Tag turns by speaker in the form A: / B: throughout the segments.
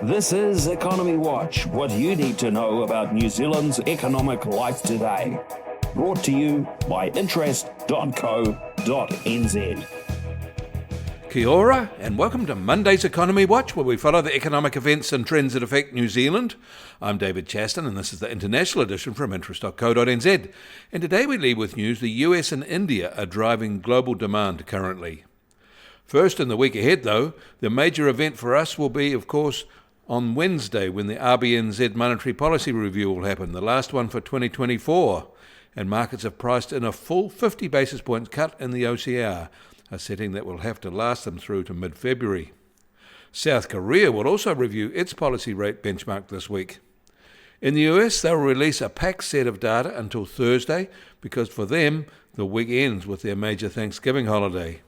A: This is Economy Watch, what you need to know about New Zealand's economic life today. Brought to you by interest.co.nz.
B: Kia ora, and welcome to Monday's Economy Watch, where we follow the economic events and trends that affect New Zealand. I'm David Chaston, and this is the international edition from interest.co.nz. And today we lead with news the US and India are driving global demand currently. First, in the week ahead, though, the major event for us will be, of course, on Wednesday, when the RBNZ Monetary Policy review will happen, the last one for 2024, and markets have priced in a full 50 basis point cut in the OCR, a setting that will have to last them through to mid-February. South Korea will also review its policy rate benchmark this week. In the US, they'll release a packed set of data until Thursday, because for them, the week ends with their major Thanksgiving holiday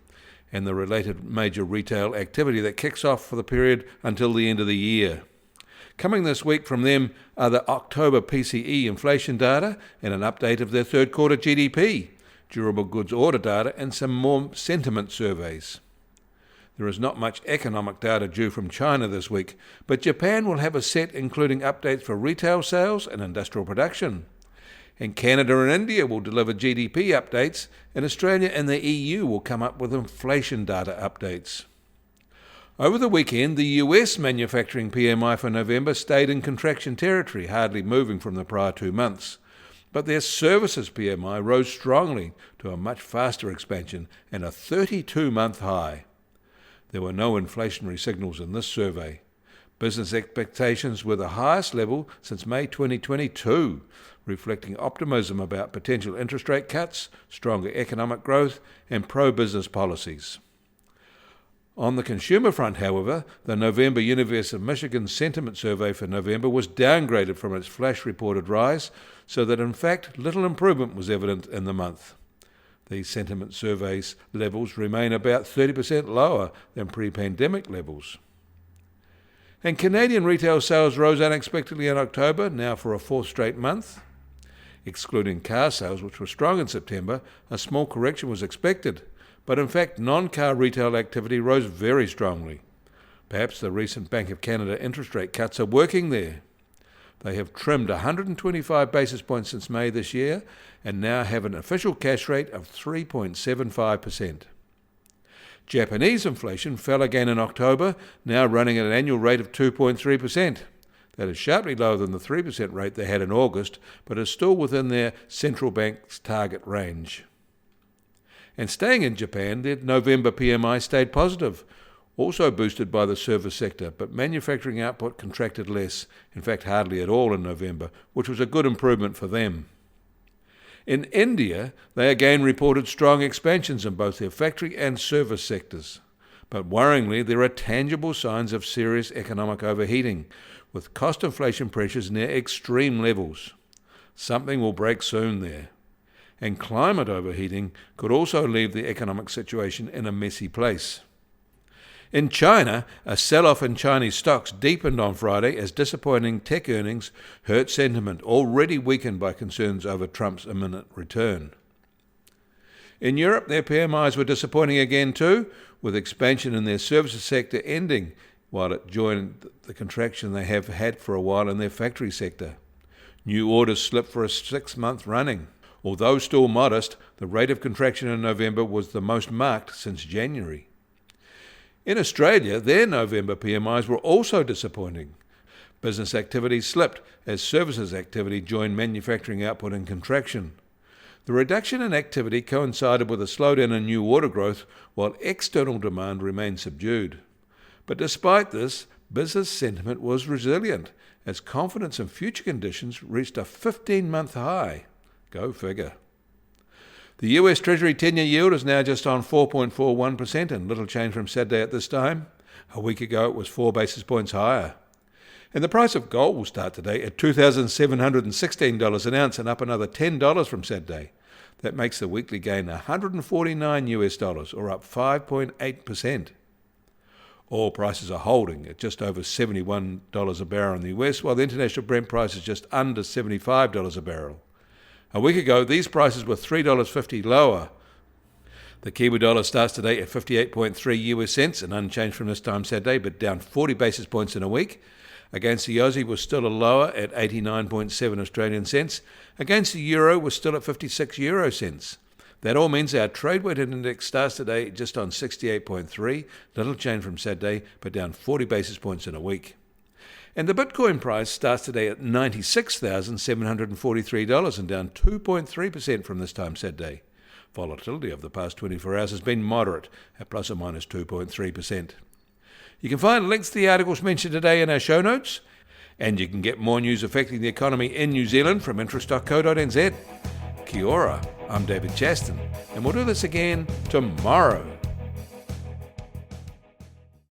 B: and the related major retail activity that kicks off for the period until the end of the year. Coming this week from them are the October PCE inflation data and an update of their third quarter GDP, durable goods order data, and some more sentiment surveys. There is not much economic data due from China this week, but Japan will have a set including updates for retail sales and industrial production. And Canada and India will deliver GDP updates, and Australia and the EU will come up with inflation data updates. Over the weekend, the US manufacturing PMI for November stayed in contraction territory, hardly moving from the prior 2 months. But their services PMI rose strongly to a much faster expansion and a 32-month high. There were no inflationary signals in this survey. Business expectations were the highest level since May 2022, reflecting optimism about potential interest rate cuts, stronger economic growth, and pro-business policies. On the consumer front, however, the November University of Michigan Sentiment Survey for November was downgraded from its flash reported rise, so that in fact little improvement was evident in the month. These sentiment surveys levels remain about 30% lower than pre-pandemic levels. And Canadian retail sales rose unexpectedly in October, now for a fourth straight month. Excluding car sales, which were strong in September, a small correction was expected, but in fact non-car retail activity rose very strongly. Perhaps the recent Bank of Canada interest rate cuts are working there. They have trimmed 125 basis points since May this year and now have an official cash rate of 3.75%. Japanese inflation fell again in October, now running at an annual rate of 2.3%. That is sharply lower than the 3% rate they had in August, but is still within their central bank's target range. And staying in Japan, their November PMI stayed positive, also boosted by the service sector, but manufacturing output contracted less, in fact hardly at all in November, which was a good improvement for them. In India, they again reported strong expansions in both their factory and service sectors. But worryingly, there are tangible signs of serious economic overheating, with cost inflation pressures near extreme levels. Something will break soon there. And climate overheating could also leave the economic situation in a messy place. In China, a sell-off in Chinese stocks deepened on Friday as disappointing tech earnings hurt sentiment, already weakened by concerns over Trump's imminent return. In Europe, their PMIs were disappointing again too, with expansion in their services sector ending, while it joined the contraction they have had for a while in their factory sector. New orders slipped for a 6-month running. Although still modest, the rate of contraction in November was the most marked since January. In Australia, their November PMIs were also disappointing. Business activity slipped as services activity joined manufacturing output in contraction. The reduction in activity coincided with a slowdown in new order growth, while external demand remained subdued. But despite this, business sentiment was resilient, as confidence in future conditions reached a 15-month high. Go figure. The US Treasury 10-year yield is now just on 4.41%, and little change from Saturday at this time. A week ago it was 4 basis points higher. And the price of gold will start today at $2,716 an ounce, and up another $10 from Saturday. That makes the weekly gain $149 or up 5.8%. Oil prices are holding at just over $71 a barrel in the US, while the international Brent price is just under $75 a barrel. A week ago, these prices were $3.50 lower. The Kiwi dollar starts today at 58.3 US cents, and unchanged from this time Saturday, but down 40 basis points in a week. Against the Aussie was still a lower at 89.7 Australian cents. Against the euro was still at 56 euro cents. That all means our trade weighted index starts today just on 68.3, little change from Saturday, but down 40 basis points in a week. And the Bitcoin price starts today at $96,743 and down 2.3% from this time Saturday. Volatility of the past 24 hours has been moderate at plus or minus 2.3%. You can find links to the articles mentioned today in our show notes, and you can get more news affecting the economy in New Zealand from interest.co.nz. Kia ora, I'm David Chaston, and we'll do this again tomorrow.